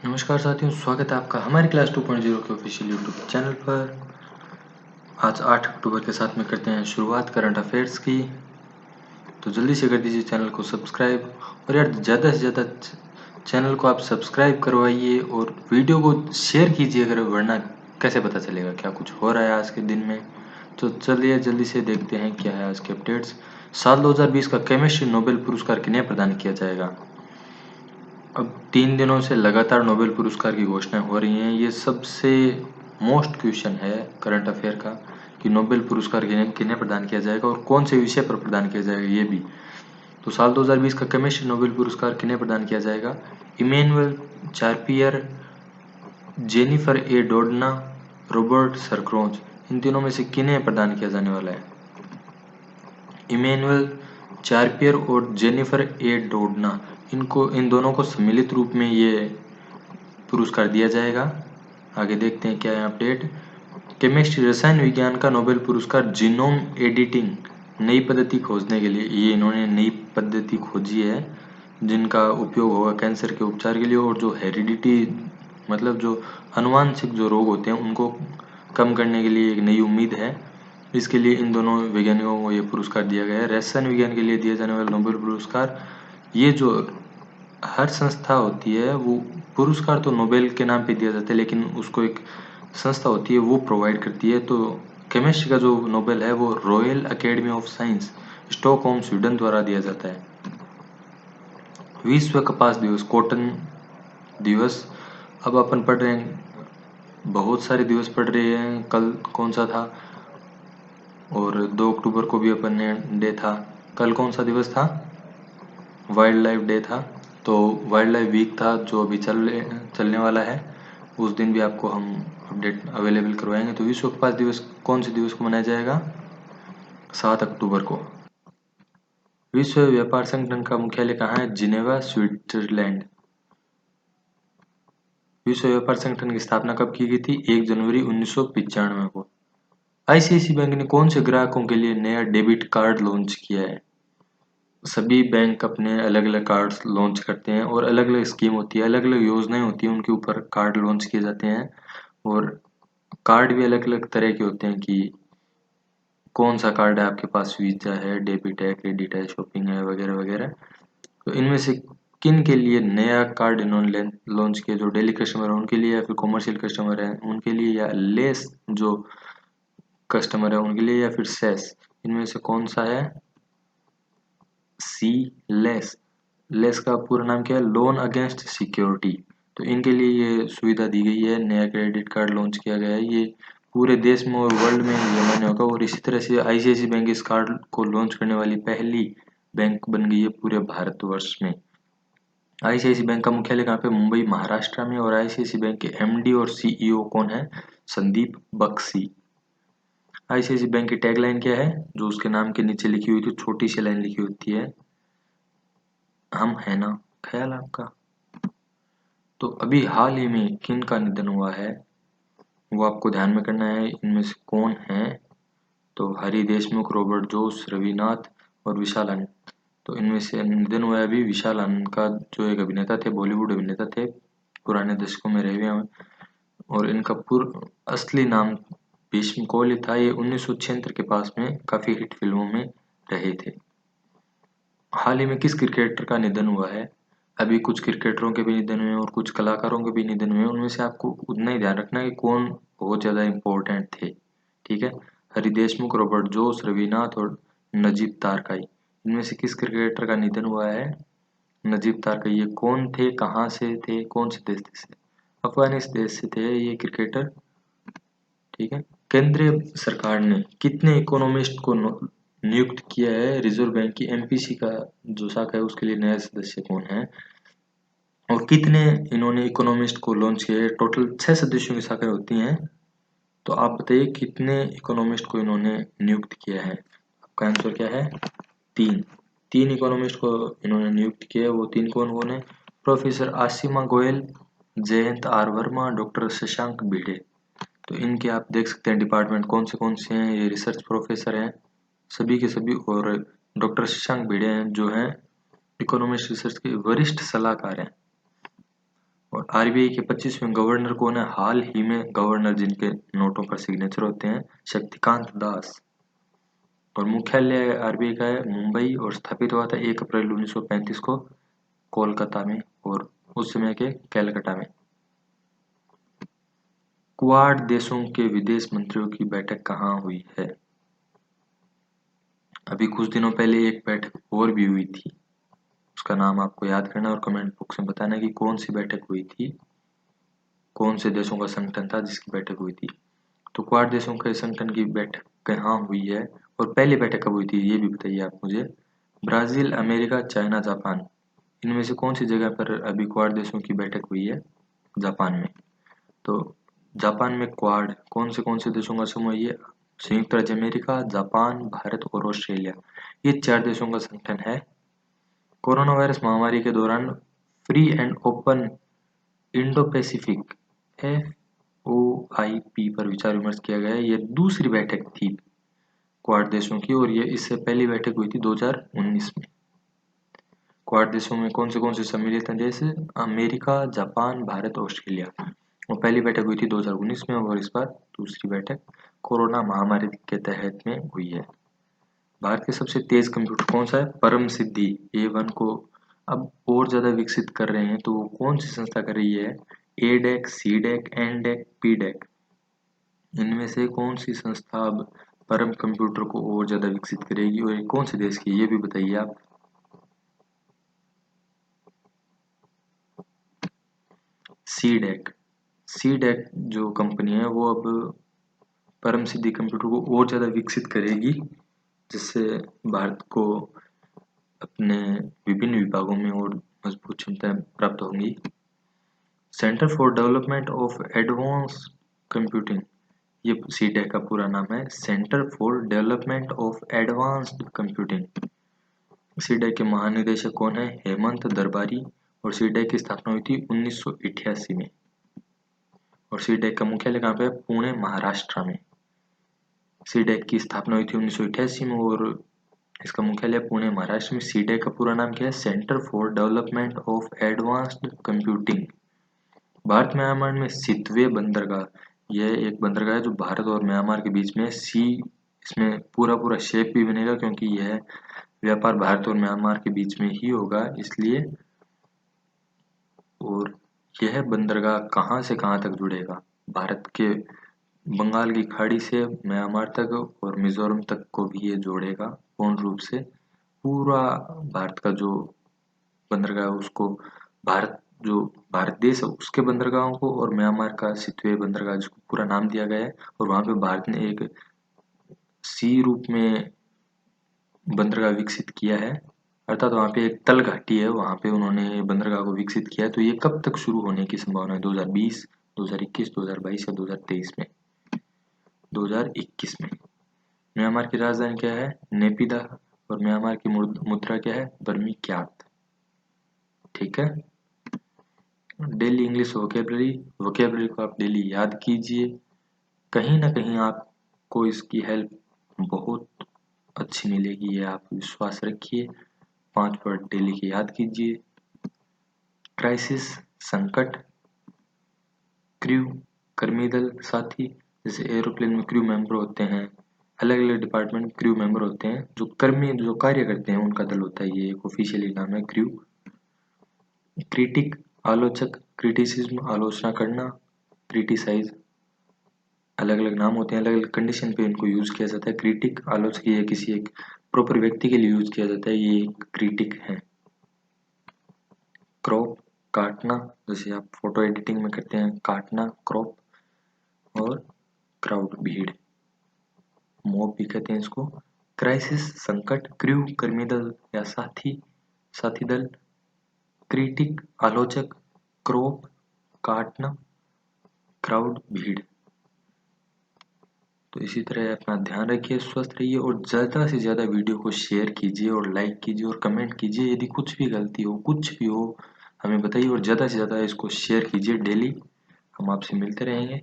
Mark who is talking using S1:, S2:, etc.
S1: नमस्कार साथियों, स्वागत है आपका हमारी क्लास 2.0 के ऑफिशियल यूट्यूब चैनल पर। आज 8 अक्टूबर के साथ में करते हैं शुरुआत करंट अफेयर्स की। तो जल्दी से कर दीजिए चैनल को सब्सक्राइब, और यार ज़्यादा से ज़्यादा चैनल को आप सब्सक्राइब करवाइए और वीडियो को शेयर कीजिए, अगर वरना कैसे पता चलेगा क्या कुछ हो रहा है आज के दिन में। तो चलिए जल्दी से देखते हैं क्या है आज के अपडेट्स। साल 2020 का केमिस्ट्री नोबेल पुरस्कार किन्हें प्रदान किया जाएगा। अब 3 दिनों से लगातार नोबेल पुरस्कार की घोषणाएं हो रही हैं। ये सबसे मोस्ट क्वेश्चन है करंट अफेयर का कि नोबेल पुरस्कार किन्हें प्रदान किया जाएगा और कौन से विषय पर प्रदान किया जाएगा ये भी। तो साल 2020 का केमिस्ट्री नोबेल पुरस्कार किन्हें प्रदान किया जाएगा। इमैनुअल चार्पियर, जेनिफर ए डोडना, रॉबर्ट सरक्रोज, इन तीनों में से किन्हें प्रदान किया जाने वाला है। इमैनुअल चार्पियर और जेनिफर ए डोडना, इन दोनों को सम्मिलित रूप में ये पुरस्कार दिया जाएगा। आगे देखते हैं क्या है अपडेट। केमिस्ट्री रसायन विज्ञान का नोबेल पुरस्कार जीनोम एडिटिंग, नई पद्धति खोजने के लिए, ये इन्होंने नई पद्धति खोजी है जिनका उपयोग होगा कैंसर के उपचार के लिए, और जो हेरिडिटी मतलब जो अनुवांशिक जो रोग होते हैं उनको कम करने के लिए एक नई उम्मीद है। इसके लिए इन दोनों वैज्ञानिकों को ये पुरस्कार दिया गया है। रसायन विज्ञान के लिए दिया जाने वाला नोबेल पुरस्कार, ये जो हर संस्था होती है वो पुरस्कार तो नोबेल के नाम पे दिया जाता है, लेकिन उसको एक संस्था होती है वो प्रोवाइड करती है। तो केमिस्ट्री का जो नोबेल है वो royal academy of science Stockholm Sweden द्वारा दिया जाता है। विश्व कपास दिवस, कॉटन दिवस। अब अपन पढ़ रहे हैं, बहुत सारे दिवस पढ़ रहे हैं। कल कौन सा था, और 2 अक्टूबर को भी अपन ने डे था। कल कौन सा दिवस था, वाइल्ड लाइफ डे था। तो वाइल्ड लाइफ वीक था जो अभी चलने वाला है, उस दिन भी आपको हम अपडेट अवेलेबल करवाएंगे। तो विश्व कपास दिवस कौन से दिवस को मनाया जाएगा, 7 अक्टूबर को। विश्व व्यापार संगठन का मुख्यालय कहाँ है, जिनेवा स्विट्जरलैंड। विश्व व्यापार संगठन की स्थापना कब की गई थी, 1 जनवरी 1995 को। आईसीआईसी बैंक ने कौन से ग्राहकों के लिए नया डेबिट कार्ड लॉन्च किया है। सभी बैंक अपने अलग अलग कार्ड्स लॉन्च करते हैं और अलग अलग स्कीम होती है, अलग अलग योजनाएं होती हैं, उनके ऊपर कार्ड लॉन्च किए जाते हैं। और कार्ड भी अलग अलग तरह के होते हैं कि कौन सा कार्ड है आपके पास, वीजा है, डेबिट है, क्रेडिट है, शॉपिंग है, वगैरह वगैरह। तो इनमें से किन के लिए नया कार्ड इन्होंने लॉन्च किया, जो डेली कस्टमर है उनके लिए, या फिर कॉमर्शियल कस्टमर है उनके लिए, या लेस जो कस्टमर है उनके लिए, या फिर सेस, इनमें से कौन सा है, सी लेस। लेस का पूरा नाम क्या है, लोन अगेंस्ट सिक्योरिटी। तो इनके लिए ये सुविधा दी गई है, नया क्रेडिट कार्ड लॉन्च किया गया है। ये पूरे देश में और वर्ल्ड में ये मान्य होगा। और इसी तरह से आईसीआईसी बैंक इस कार्ड को लॉन्च करने वाली पहली बैंक बन गई है पूरे भारतवर्ष में। आईसीआईसी बैंक का मुख्यालय कहाँ पे, मुंबई महाराष्ट्र में। और आईसीआईसी बैंक के एमडी और सीईओ कौन है, संदीप बख्शी। आईसीआईसी बैंक की टैगलाइन क्या है, जो उसके नाम के नीचे लिखी हुई थी, छोटी सी लाइन लिखी होती है, हम है ना, ख्याल आपका। तो अभी हाल ही में किन का निधन हुआ है वो आपको ध्यान में करना है। इनमें से कौन है, तो हरि देशमुख, रॉबर्ट जोश, रविनाथ और विशाल आनंद। तो इनमें से निधन हुआ है अभी विशाल आनंद का, जो एक अभिनेता थे, बॉलीवुड अभिनेता थे, पुराने दशकों में रहे हुए हैं। और इनका पूर्व असली नाम भीष्म कोहली था। ये 1976 के पास में काफी हिट फिल्मों में रहे थे। हाल ही में किस क्रिकेटर का निधन हुआ है, अभी कुछ क्रिकेटरों के भी निधन हुए और कुछ कलाकारों के भी निधन हुए। उनमें से आपको उतना ही ध्यान रखना है कि कौन बहुत ज़्यादा इम्पोर्टेंट थे, ठीक है। हरि देशमुख, रॉबर्ट जोश, रविनाथ और नजीब तारकाई, इनमें से किस क्रिकेटर का निधन हुआ है, नजीब तारकाई। ये कौन थे, कहाँ से थे, कौन से देश से, अफगानिस्तान देश से थे ये क्रिकेटर, ठीक है। केंद्रीय सरकार ने कितने इकोनॉमिस्ट को नियुक्त किया है, रिजर्व बैंक की एमपीसी का जो शाखा है उसके लिए नया सदस्य कौन है, और कितने इन्होंने इकोनॉमिस्ट को लॉन्च किया है। टोटल 6 सदस्यों की शाखाएं होती हैं। तो आप बताइए कितने इकोनॉमिस्ट को इन्होंने नियुक्त किया है। आपका आंसर क्या है, 3। 3 इकोनॉमिस्ट को इन्होंने नियुक्त किया है। वो 3 कौन कौन है, professor Asima Goyal, Jayant R Varma, doctor Shashank Bhide. तो इनके आप देख सकते हैं डिपार्टमेंट कौन से हैं। ये रिसर्च प्रोफेसर हैं सभी के सभी, और डॉक्टर शशांक भिड़े हैं जो हैं इकोनॉमिक्स रिसर्च के वरिष्ठ सलाहकार हैं। और आरबीआई के 25वें गवर्नर कौन है? हाल ही में गवर्नर जिनके नोटों पर सिग्नेचर होते हैं, शक्तिकांत दास। और मुख्यालय आरबीआई का है मुंबई और स्थापित हुआ था 1 अप्रैल 1935 को कोलकाता में और उस समय के कैलकाटा में। क्वाड देशों के विदेश मंत्रियों की बैठक कहाँ हुई है? अभी कुछ दिनों पहले एक बैठक और भी हुई थी, उसका नाम आपको याद करना और कमेंट बॉक्स में बताना कि कौन सी बैठक हुई थी, कौन से देशों का संगठन था जिसकी बैठक हुई थी। तो क्वाड देशों के संगठन की बैठक कहाँ हुई है और पहली बैठक कब हुई थी ये भी बताइए आप मुझे। ब्राजील, अमेरिका, चाइना, जापान, इनमें से कौन सी जगह पर अभी क्वाड देशों की बैठक हुई है? जापान में। तो जापान में क्वाड कौन से देशों का समूह है? ये संयुक्त राज्य अमेरिका, जापान, भारत और ऑस्ट्रेलिया, ये 4 देशों का संगठन है। कोरोना वायरस महामारी के दौरान free and open Indo Pacific FOIP पर विचार विमर्श किया गया है। ये दूसरी बैठक थी क्वाड देशों की और ये इससे पहली बैठक हुई थी 2019 में। क्वाड देशों में कौन से सम्मिलित हैं? जैसे अमेरिका, जापान, भारत, ऑस्ट्रेलिया। और पहली बैठक हुई थी 2019 में और इस बार दूसरी बैठक कोरोना महामारी के तहत में हुई है। भारत के सबसे तेज कंप्यूटर कौन सा है? परम सिद्धि A1 को अब और ज्यादा विकसित कर रहे हैं, तो वो कौन सी संस्था कर रही है? ADEC, CDEC, NDEC, PDEC, इनमें से कौन सी संस्था अब परम कंप्यूटर को और ज्यादा विकसित करेगी और ये कौन से देश की, ये भी बताइए आप। सीडेक जो कंपनी है वो अब परम सिद्धि कंप्यूटर को और ज़्यादा विकसित करेगी, जिससे भारत को अपने विभिन्न विभागों में और मजबूत क्षमताएं प्राप्त होंगी। Centre for development of advance computing, ये सीडेक का पूरा नाम है, centre for development of advanced computing. CDAC के महानिदेशक कौन है? हेमंत दरबारी। और सीडेक की स्थापना हुई थी 1988 में और सीडेक का मुख्यालय कहाँ पे है? पुणे, महाराष्ट्र में। सीडेक की स्थापना हुई थी 1988 में और इसका मुख्यालय पुणे, महाराष्ट्र में। सीडेक का पूरा नाम क्या है? Centre for development of advanced computing. Bharat Myanmar में सितवे बंदरगाह, यह एक बंदरगाह है जो भारत और म्यांमार के बीच में इसमें पूरा शेप भी बनेगा क्योंकि यह व्यापार भारत और म्यांमार के बीच में ही होगा, इसलिए। और यह बंदरगाह कहाँ से कहाँ तक जुड़ेगा? भारत के बंगाल की खाड़ी से म्यांमार तक और मिजोरम तक को भी ये जोड़ेगा पूर्ण रूप से। पूरा भारत का जो बंदरगाह है उसको भारत देश है उसके बंदरगाहों को और म्यांमार का सितवे बंदरगाह जिसको पूरा नाम दिया गया है और वहां पे भारत ने एक सी रूप में बंदरगाह विकसित किया है, अर्थात वहाँ पे एक तल घाटी है, वहाँ पे उन्होंने बंदरगाह को विकसित किया है। तो ये कब तक शुरू होने की संभावना है? 2020, 2021, 2022 या 2023 में? 2021 में। म्यांमार की राजधानी क्या है? नेपिदा। और म्यांमार की मुद्रा क्या है? बर्मी क्यात। ठीक है। डेली इंग्लिश वोकेबलरी को आप डेली याद कीजिए, कहीं ना कहीं आपको इसकी हेल्प बहुत अच्छी मिलेगी, ये आप विश्वास रखिए। 5 वर्ड डेली के याद कीजिए। क्राइसिस, संकट। क्रू, कर्मी दल, साथी। जैसे एरोप्लेन में क्रू मेंबर होते हैं, अलग अलग डिपार्टमेंट में क्रू मेंबर होते हैं, जो कर्मी जो कार्य करते हैं उनका दल होता है, ये एक ऑफिशियली नाम है क्रू। क्रिटिक, आलोचक, क्रिटिसिज्म, आलोचना करना, क्रिटिसाइज, अलग अलग नाम होते हैं, अलग अलग कंडीशन पे इनको यूज किया जाता है। क्रिटिक, आलोचक, ये किसी एक प्रॉपर व्यक्ति के लिए यूज किया जाता है, ये एक क्रिटिक है। क्रॉप, काटना, जैसे आप फोटो एडिटिंग में करते हैं, काटना, क्रॉप। और क्राउड, भीड़, मॉब भी कहते हैं इसको। क्राइसिस, संकट। क्रू, कर्मी दल या साथी दल। क्रिटिक, आलोचक। क्रॉप, काटना। क्राउड, भीड़। तो इसी तरह अपना ध्यान रखिए, स्वस्थ रहिए और ज़्यादा से ज़्यादा वीडियो को शेयर कीजिए और लाइक कीजिए और कमेंट कीजिए। यदि कुछ भी गलती हो, कुछ भी हो, हमें बताइए और ज़्यादा से ज़्यादा इसको शेयर कीजिए। डेली हम आपसे मिलते रहेंगे।